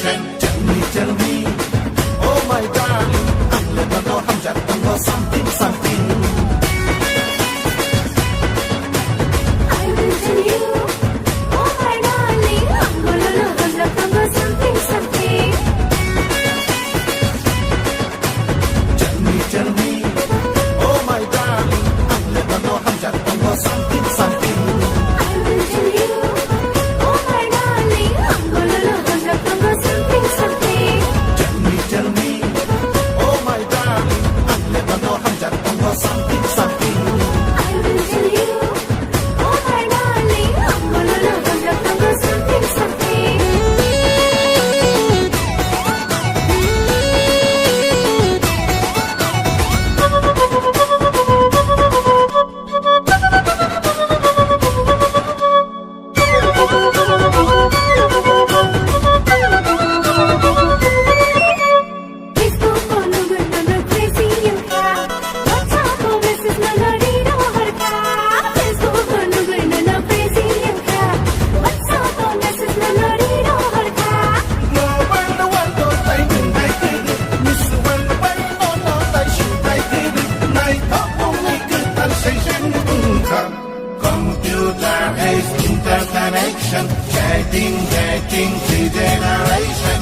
generation. Tell me, oh my darling, ang leban mo hamjat mo something something. I will tell you, oh my darling, ang gulolo hamjat mo something something. Tell me, oh my darling, ang leban mo hamjat mo something something. I will tell you, oh my darling, ang gulolo hamjat mo something something. Tell me, oh my darling, ang leban mo hamjat mo something something. I will tell you, oh my darling, ang gulolo hamjat mo something something. Facebook ko nung crazy yung ka. WhatsApp ko message na narito har ka. Facebook ko nung crazy yung ka. WhatsApp ko message na narito har ka. No one no tay mình tay tin, Miss One Way no tay shoot tay tin, night up only good sensation. Computer age interconnection, chatting, 3 generation.